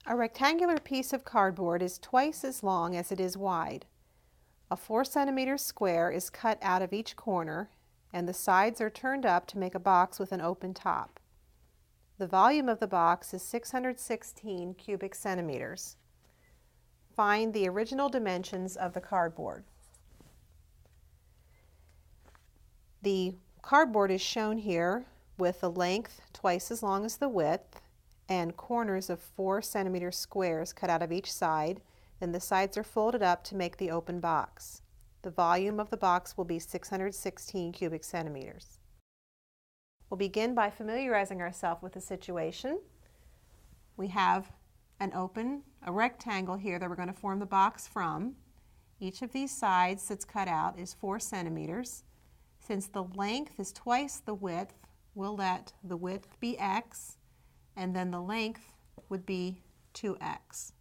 A rectangular piece of cardboard is twice as long as it is wide. A 4 cm square is cut out of each corner, and the sides are turned up to make a box with an open top. The volume of the box is 616 cubic centimeters. Find the original dimensions of the cardboard. The cardboard is shown here with the length twice as long as the width and corners of 4 cm squares cut out of each side. Then the sides are folded up to make the open box. The volume of the box will be 616 cubic centimeters. We'll begin by familiarizing ourselves with the situation. We have a rectangle here that we're going to form the box from. Each of these sides that's cut out is 4 centimeters. Since the length is twice the width, we'll let the width be x, and then the length would be 2x.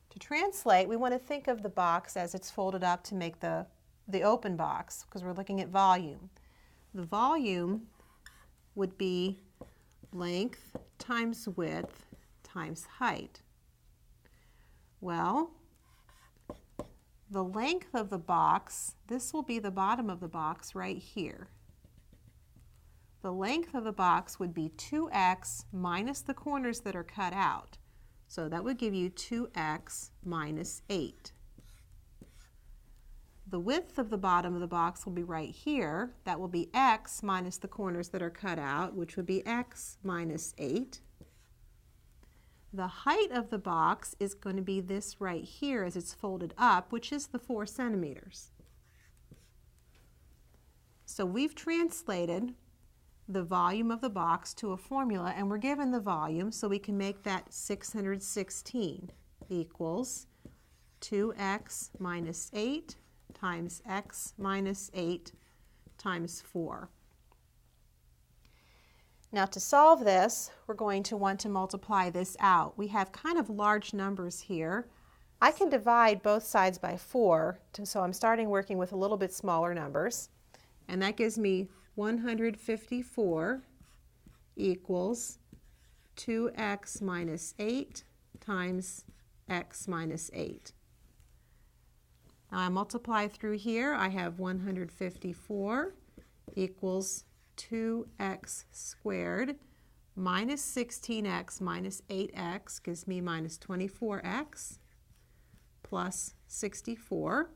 To translate, we want to think of the box as it's folded up to make the open box, because we're looking at volume. The volume would be length times width times height. Well, the length of the box, this will be the bottom of the box right here. The length of the box would be 2x minus the corners that are cut out. So that would give you 2x minus 8. The width of the bottom of the box will be right here. That will be x minus the corners that are cut out, which would be x minus 8. The height of the box is going to be this right here as it's folded up, which is the 4 centimeters. So we've translated the volume of the box to a formula, and we're given the volume, so we can make that 616 equals 2x minus 8 times x minus 8 times 4. Now to solve this, we're going to want to multiply this out. We have kind of large numbers here. I can divide both sides by 4, so I'm starting working with a little bit smaller numbers. And that gives me 154 equals 2x minus 8 times x minus 8. Now I multiply through here. I have 154 equals 2x squared minus 16x minus 8x gives me minus 24x plus 64.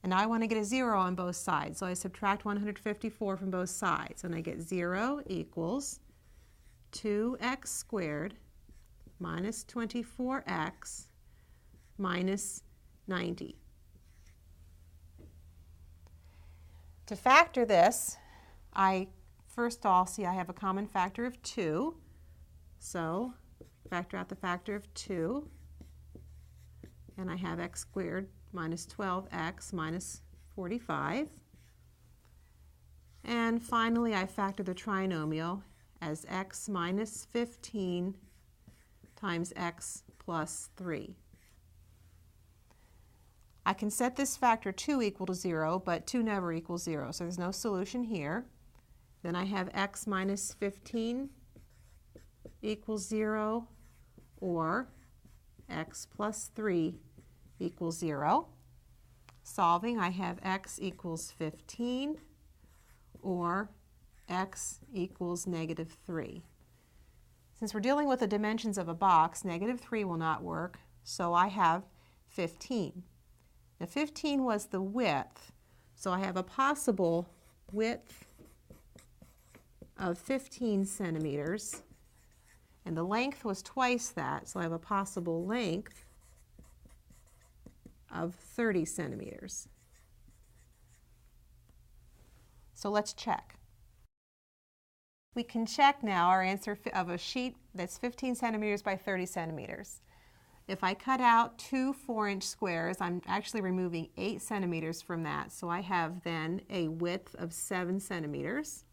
And now I want to get a 0 on both sides, so I subtract 154 from both sides, and I get 0 equals 2x squared minus 24x minus 90. To factor this, first of all, see I have a common factor of 2, so factor out the factor of 2, and I have x squared minus 12x minus 45. And finally, I factor the trinomial as x minus 15 times x plus 3. I can set this factor 2 equal to 0, but 2 never equals 0, so there's no solution here. Then I have x minus 15 equals 0, or x plus 3 equals 0. Solving, I have x equals 15, or x equals negative 3. Since we're dealing with the dimensions of a box, negative 3 will not work, so I have 15. Now 15 was the width, so I have a possible width of 15 centimeters, and the length was twice that, so I have a possible length of 30 centimeters. So let's check. We can check now our answer of a sheet that's 15 centimeters by 30 centimeters. If I cut out 2 4-inch squares, I'm actually removing 8 centimeters from that, so I have then a width of 7 centimeters.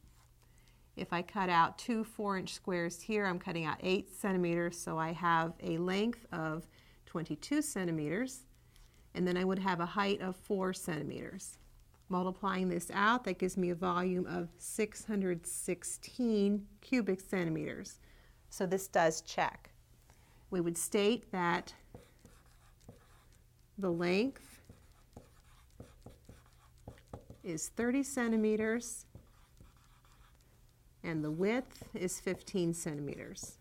If I cut out 2 4-inch squares here, I'm cutting out 8 centimeters, so I have a length of 22 centimeters, and then I would have a height of 4 centimeters. Multiplying this out, that gives me a volume of 616 cubic centimeters. So this does check. we would state that the length is 30 centimeters and the width is 15 centimeters.